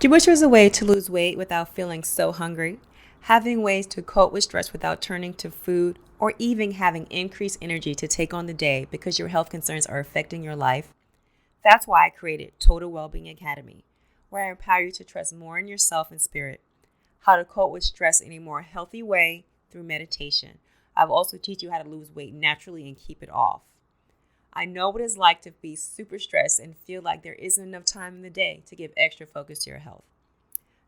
Do you wish there was a way to lose weight without feeling so hungry? Having ways to cope with stress without turning to food, or even having increased energy to take on the day because your health concerns are affecting your life? That's why I created Total Wellbeing Academy, where I empower you to trust more in yourself and spirit, how to cope with stress in a more healthy way through meditation. I will also teach you how to lose weight naturally and keep it off. I know what it's like to be super stressed and feel like there isn't enough time in the day to give extra focus to your health.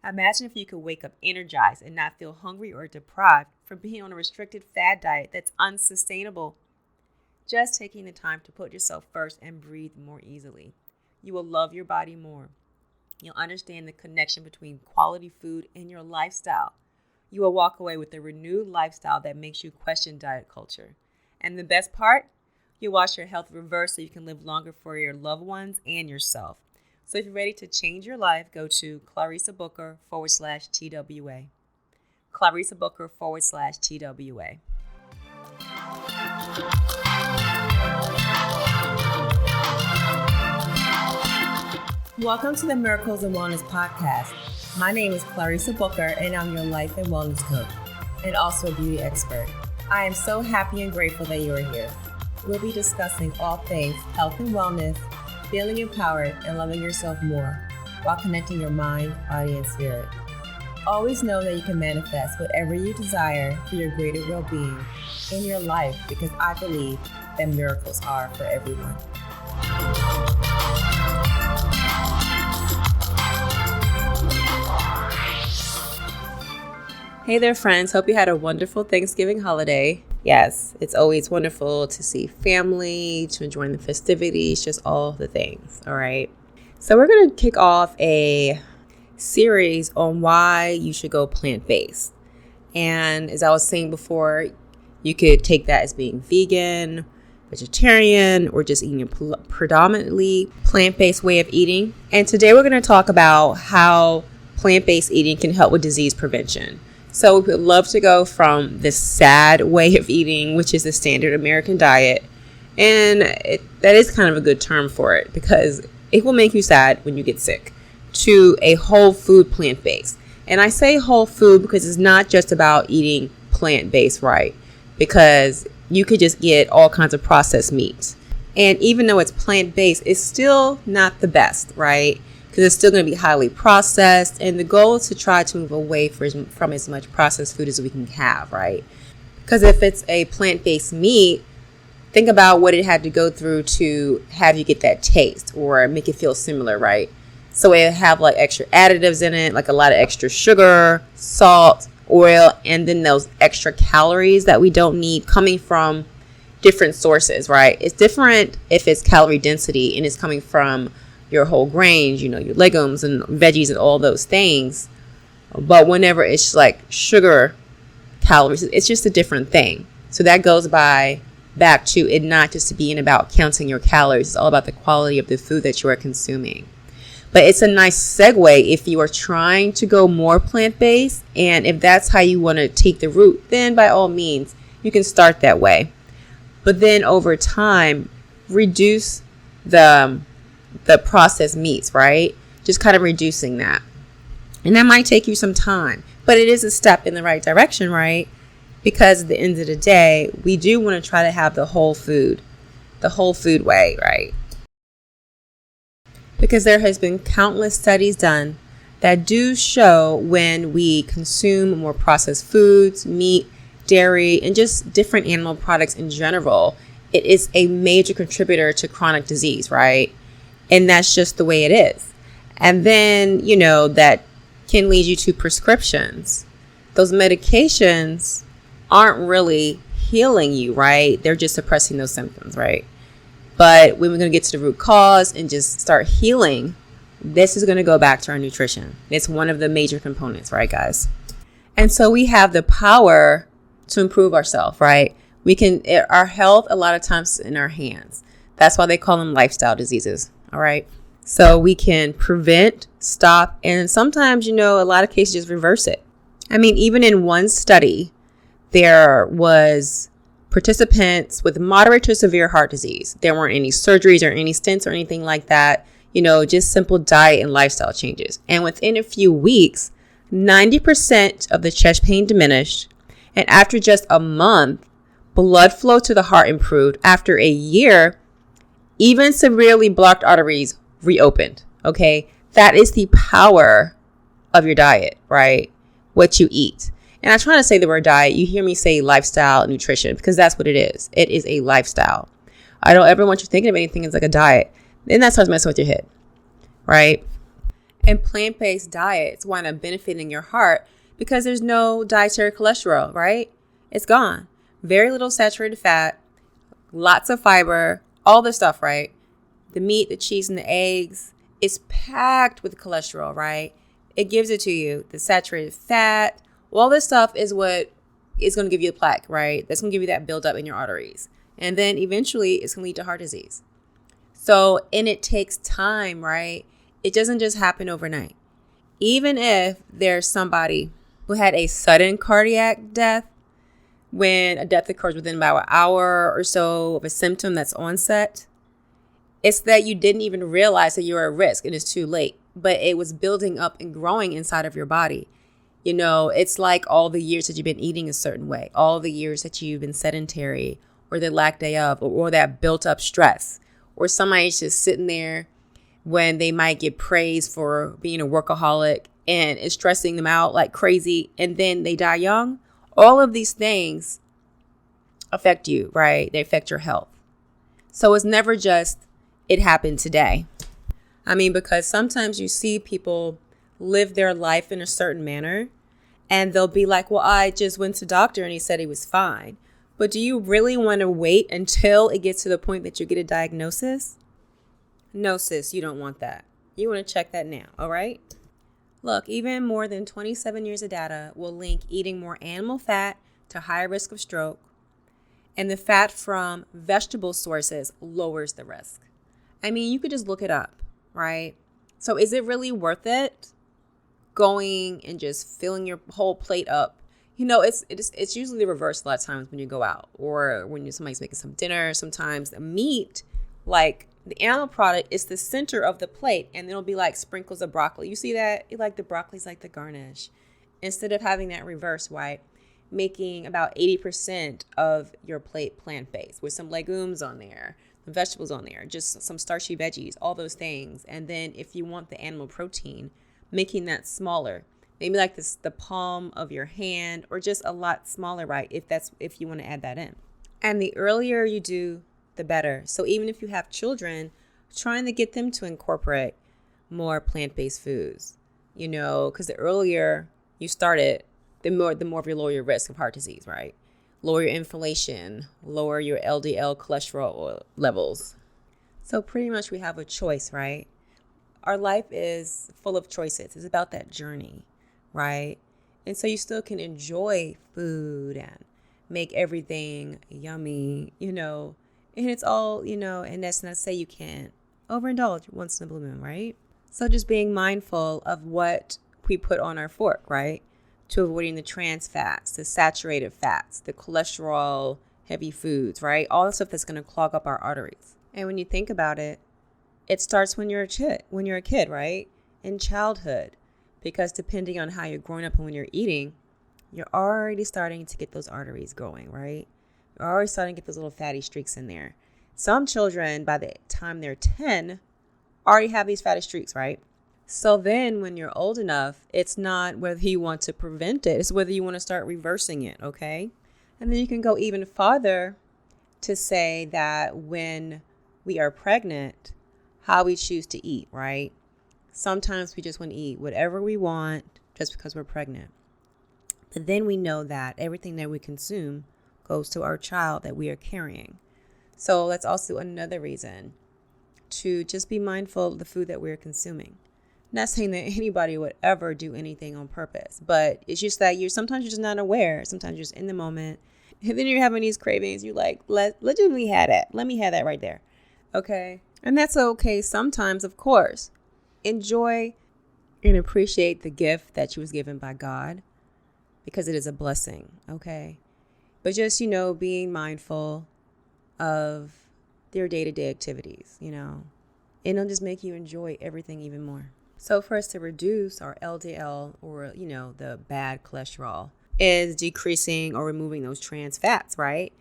Imagine if you could wake up energized and not feel hungry or deprived from being on a restricted fad diet that's unsustainable. Just taking the time to put yourself first and breathe more easily. You will love your body more. You'll understand the connection between quality food and your lifestyle. You will walk away with a renewed lifestyle that makes you question diet culture. And the best part? You'll watch your health reverse so you can live longer for your loved ones and yourself. So if you're ready to change your life, go to ClarissaBooker.com/TWA. ClarissaBooker.com/TWA. Welcome to the Miracles and Wellness Podcast. My name is Clarissa Booker, and I'm your life and wellness coach, and also a beauty expert. I am so happy and grateful that you are here. We'll be discussing all things health and wellness, feeling empowered, and loving yourself more while connecting your mind, body, and spirit. Always know that you can manifest whatever you desire for your greater well-being in your life, because I believe that miracles are for everyone. Hey there, friends. Hope you had a wonderful Thanksgiving holiday. Yes, it's always wonderful to see family, to enjoy the festivities, just all the things, all right? So we're going to kick off a series on why you should go plant-based. And as I was saying before, you could take that as being vegan, vegetarian, or just eating a predominantly plant-based way of eating. And today we're going to talk about how plant-based eating can help with disease prevention. So we would love to go from this sad way of eating, which is the standard American diet. And that is kind of a good term for it, because it will make you sad when you get sick, to a whole food plant-based. And I say whole food because it's not just about eating plant-based, right? Because you could just get all kinds of processed meats. And even though it's plant-based, it's still not the best, right? Because it's still going to be highly processed. And the goal is to try to move away from as much processed food as we can have, right? Because if it's a plant-based meat, think about what it had to go through to have you get that taste or make it feel similar, right? So it have like extra additives in it, like a lot of extra sugar, salt, oil, and then those extra calories that we don't need coming from different sources, right? It's different if it's calorie density and it's coming from your whole grains, your legumes and veggies and all those things. But whenever it's like sugar calories, it's just a different thing. So that goes back to it not just being about counting your calories. It's all about the quality of the food that you are consuming. But it's a nice segue if you are trying to go more plant-based. And if that's how you want to take the route, then by all means, you can start that way. But then over time, reduce the processed meats, right? Just kind of reducing that. And that might take you some time, but it is a step in the right direction, right? Because at the end of the day, we do want to try to have the whole food way, right? Because there has been countless studies done that do show when we consume more processed foods, meat, dairy, and just different animal products in general, it is a major contributor to chronic disease, right? And that's just the way it is. And then, that can lead you to prescriptions. Those medications aren't really healing you, right? They're just suppressing those symptoms, right? But when we're going to get to the root cause and just start healing, this is going to go back to our nutrition. It's one of the major components, right, guys? And so we have the power to improve ourselves, right? Our health a lot of times is in our hands. That's why they call them lifestyle diseases. All right. So we can prevent, stop, and sometimes, a lot of cases just reverse it. I mean, even in one study, there was participants with moderate to severe heart disease. There weren't any surgeries or any stents or anything like that. just simple diet and lifestyle changes. And within a few weeks, 90% of the chest pain diminished. And after just a month, blood flow to the heart improved. After a year, even severely blocked arteries reopened. Okay. That is the power of your diet, right? What you eat. And I try to say the word diet. You hear me say lifestyle and nutrition because that's what it is. It is a lifestyle. I don't ever want you thinking of anything as like a diet. Then that starts messing with your head, right? And plant-based diets wind up benefiting your heart because there's no dietary cholesterol, right? It's gone. Very little saturated fat, lots of fiber, all this stuff, right? The meat, the cheese, and the eggs is packed with cholesterol, right? It gives it to you. The saturated fat, all this stuff is what is going to give you the plaque, right? That's going to give you that buildup in your arteries. And then eventually it's going to lead to heart disease. So, and it takes time, right? It doesn't just happen overnight. Even if there's somebody who had a sudden cardiac death, when a death occurs within about an hour or so of a symptom that's onset, it's that you didn't even realize that you're at risk and it's too late, but it was building up and growing inside of your body. It's like all the years that you've been eating a certain way, all the years that you've been sedentary or the lack thereof, or that built up stress, or somebody's just sitting there when they might get praised for being a workaholic and it's stressing them out like crazy, and then they die young. All of these things affect you, right? They affect your health. So it's never just, it happened today. Because sometimes you see people live their life in a certain manner and they'll be like, well, I just went to the doctor and he said he was fine. But do you really want to wait until it gets to the point that you get a diagnosis? No, sis, you don't want that. You want to check that now, all right? Look, even more than 27 years of data will link eating more animal fat to higher risk of stroke, and the fat from vegetable sources lowers the risk. You could just look it up, right? So is it really worth it going and just filling your whole plate up? It's usually the reverse a lot of times when you go out or when somebody's making some dinner. Sometimes the meat, like the animal product, is the center of the plate, and it'll be like sprinkles of broccoli. You see that? The broccoli's like the garnish. Instead of having that reverse, right? Making about 80% of your plate plant-based with some legumes on there, some vegetables on there, just some starchy veggies, all those things. And then if you want the animal protein, making that smaller, maybe like this, the palm of your hand, or just a lot smaller, right? If you want to add that in. And the earlier you do, the better. So even if you have children, trying to get them to incorporate more plant-based foods, because the earlier you start it, the more you lower your risk of heart disease, right? Lower your inflammation, lower your LDL cholesterol levels. So pretty much we have a choice, right? Our life is full of choices. It's about that journey, right? And so you still can enjoy food and make everything yummy, and it's all, and that's not to say you can't overindulge once in a blue moon, right? So just being mindful of what we put on our fork, right? To avoiding the trans fats, the saturated fats, the cholesterol heavy foods, right? All the stuff that's going to clog up our arteries. And when you think about it, it starts when you're a kid, right? In childhood, because depending on how you're growing up and when you're eating, you're already starting to get those arteries going, right? You're already starting to get those little fatty streaks in there. Some children, by the time they're 10, already have these fatty streaks, right? So then when you're old enough, it's not whether you want to prevent it, it's whether you want to start reversing it, okay? And then you can go even farther to say that when we are pregnant, how we choose to eat, right? Sometimes we just want to eat whatever we want just because we're pregnant. But then we know that everything that we consume goes to our child that we are carrying. So that's also another reason to just be mindful of the food that we're consuming. Not saying that anybody would ever do anything on purpose, but it's just that sometimes you're just not aware. Sometimes you're just in the moment, and then you're having these cravings. You're like, let me have that. Let me have that right there. Okay. And that's okay. Sometimes, of course, enjoy and appreciate the gift that you was given by God, because it is a blessing. Okay. But just, being mindful of their day-to-day activities, And it'll just make you enjoy everything even more. So for us to reduce our LDL, or, the bad cholesterol, is decreasing or removing those trans fats, right?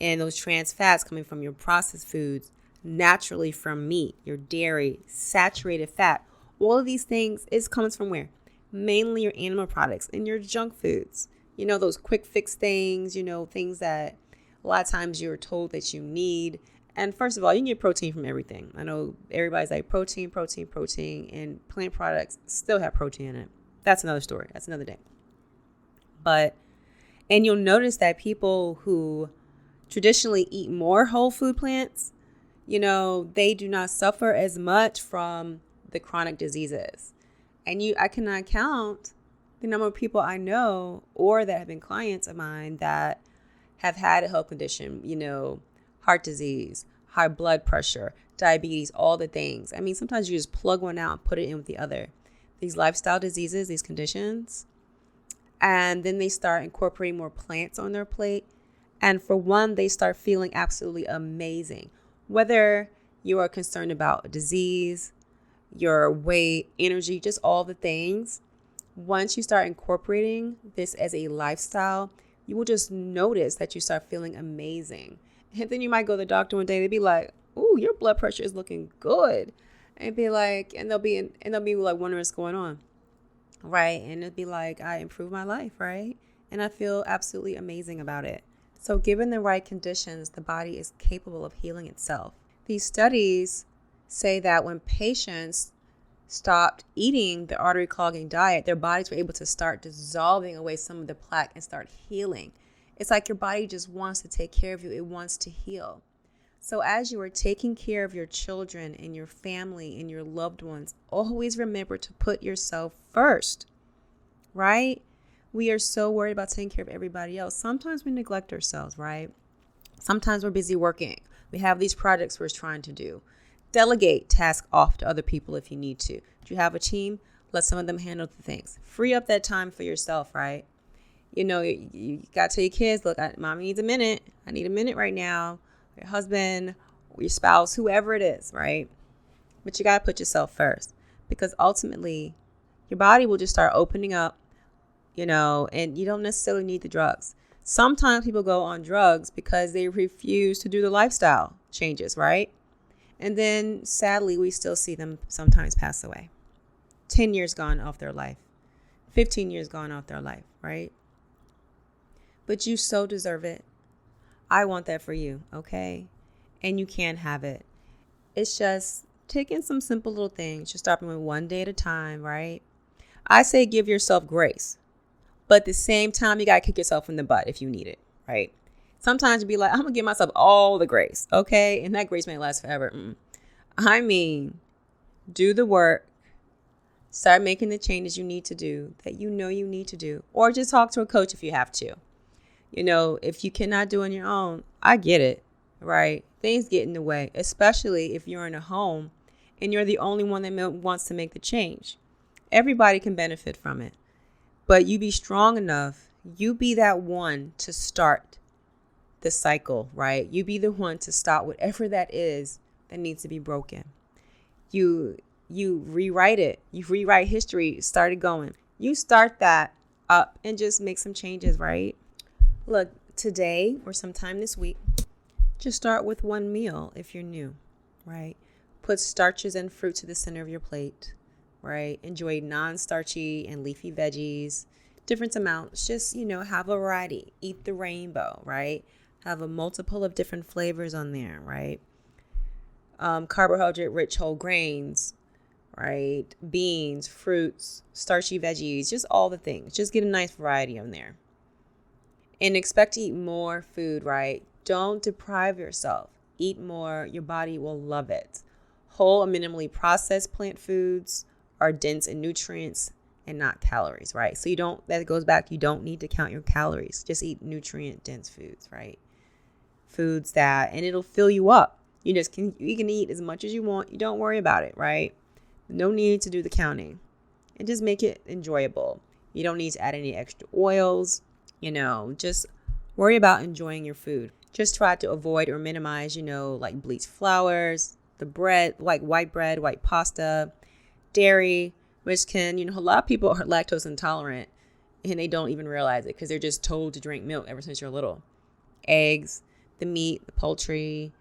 And those trans fats coming from your processed foods, naturally from meat, your dairy, saturated fat. All of these things comes from where? Mainly your animal products and your junk foods. Those quick fix things, things that a lot of times you're told that you need. And first of all, you can get protein from everything. I know everybody's like protein, and plant products still have protein in it. That's another story. That's another day. And you'll notice that people who traditionally eat more whole food plants, they do not suffer as much from the chronic diseases. And I cannot count the number of people I know or that have been clients of mine that have had a health condition, heart disease, high blood pressure, diabetes, all the things. I mean, sometimes you just plug one out and put it in with the other. These lifestyle diseases, these conditions. And then they start incorporating more plants on their plate. And for one, they start feeling absolutely amazing. Whether you are concerned about disease, your weight, energy, just all the things. Once you start incorporating this as a lifestyle, you will just notice that you start feeling amazing. And then you might go to the doctor one day, they'd be like, "Ooh, your blood pressure is looking good." And they'll be like wondering what's going on. Right? And it'd be like, I improved my life, right? And I feel absolutely amazing about it. So given the right conditions, the body is capable of healing itself. These studies say that when patients stopped eating the artery clogging diet, their bodies were able to start dissolving away some of the plaque and start healing. It's like your body just wants to take care of you. It wants to heal. So as you are taking care of your children and your family and your loved ones, always remember to put yourself first, right? We are so worried about taking care of everybody else. Sometimes we neglect ourselves, right? Sometimes we're busy working. We have these projects we're trying to do. Delegate tasks off to other people if you need to. If you have a team, let some of them handle the things. Free up that time for yourself, right? You got to tell your kids, look, mommy needs a minute. I need a minute right now. Your husband, your spouse, whoever it is, right? But you got to put yourself first, because ultimately your body will just start opening up, and you don't necessarily need the drugs. Sometimes people go on drugs because they refuse to do the lifestyle changes, right? And then sadly, we still see them sometimes pass away. 10 years gone off their life, 15 years gone off their life, right? But you so deserve it. I want that for you, okay? And you can have it. It's just taking some simple little things. Just starting with one day at a time, right? I say give yourself grace. But at the same time, you got to kick yourself in the butt if you need it, right? Sometimes you be like, I'm going to give myself all the grace, okay? And that grace may last forever. I mean, do the work. Start making the changes you need to do that you need to do. Or just talk to a coach if you have to. If you cannot do it on your own, I get it, right? Things get in the way, especially if you're in a home and you're the only one that wants to make the change. Everybody can benefit from it, but you be strong enough. You be that one to start the cycle, right? You be the one to stop whatever that is that needs to be broken. You rewrite it. You rewrite history. Start it going. You start that up and just make some changes, right? Look, today or sometime this week, just start with one meal if you're new, right? Put starches and fruit to the center of your plate, right? Enjoy non-starchy and leafy veggies, different amounts. Just, have a variety. Eat the rainbow, right? Have a multiple of different flavors on there, right? Carbohydrate-rich whole grains, right? Beans, fruits, starchy veggies, just all the things. Just get a nice variety on there. And expect to eat more food, right? Don't deprive yourself. Eat more. Your body will love it. Whole and minimally processed plant foods are dense in nutrients and not calories, right? So that goes back, you don't need to count your calories. Just eat nutrient dense foods, right? Foods and it'll fill you up. You can eat as much as you want. You don't worry about it, right? No need to do the counting. And just make it enjoyable. You don't need to add any extra oils. Just worry about enjoying your food. Just try to avoid or minimize, like bleached flours, the bread, like white bread, white pasta, dairy, which can, a lot of people are lactose intolerant and they don't even realize it because they're just told to drink milk ever since you're little. Eggs, the meat, the poultry,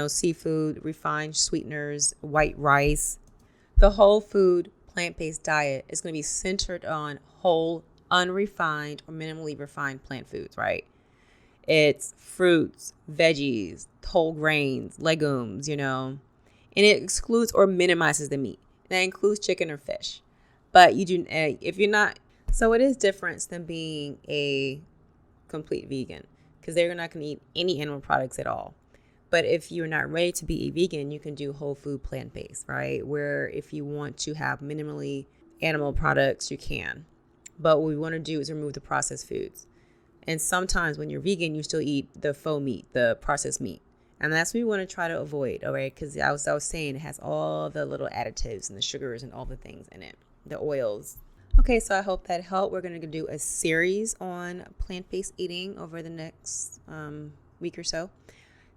seafood, refined sweeteners, white rice. The whole food plant-based diet is going to be centered on whole, unrefined, or minimally refined plant foods, right? It's fruits, veggies, whole grains, legumes, and it excludes or minimizes the meat. That includes chicken or fish. But if you're not, so it is different than being a complete vegan because they're not going to eat any animal products at all. But if you're not ready to be a vegan, you can do whole food plant-based, right? Where if you want to have minimally animal products, you can. But what we want to do is remove the processed foods. And sometimes when you're vegan, you still eat the faux meat, the processed meat. And that's what we want to try to avoid, all right? Because I was saying it has all the little additives and the sugars and all the things in it, the oils. Okay, so I hope that helped. We're going to do a series on plant-based eating over the next week or so.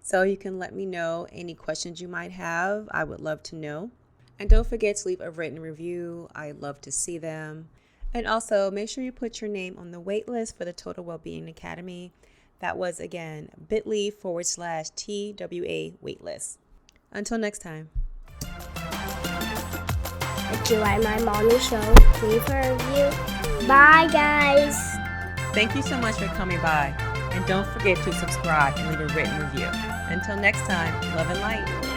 So you can let me know any questions you might have. I would love to know. And don't forget to leave a written review. I love to see them. And also make sure you put your name on the wait list for the Total Wellbeing Academy. That was, again, bit.ly/TWA waitlist. Until next time. If you like my mommy show, leave a review. Bye, guys. Thank you so much for coming by. And don't forget to subscribe and leave a written review. Until next time, love and light.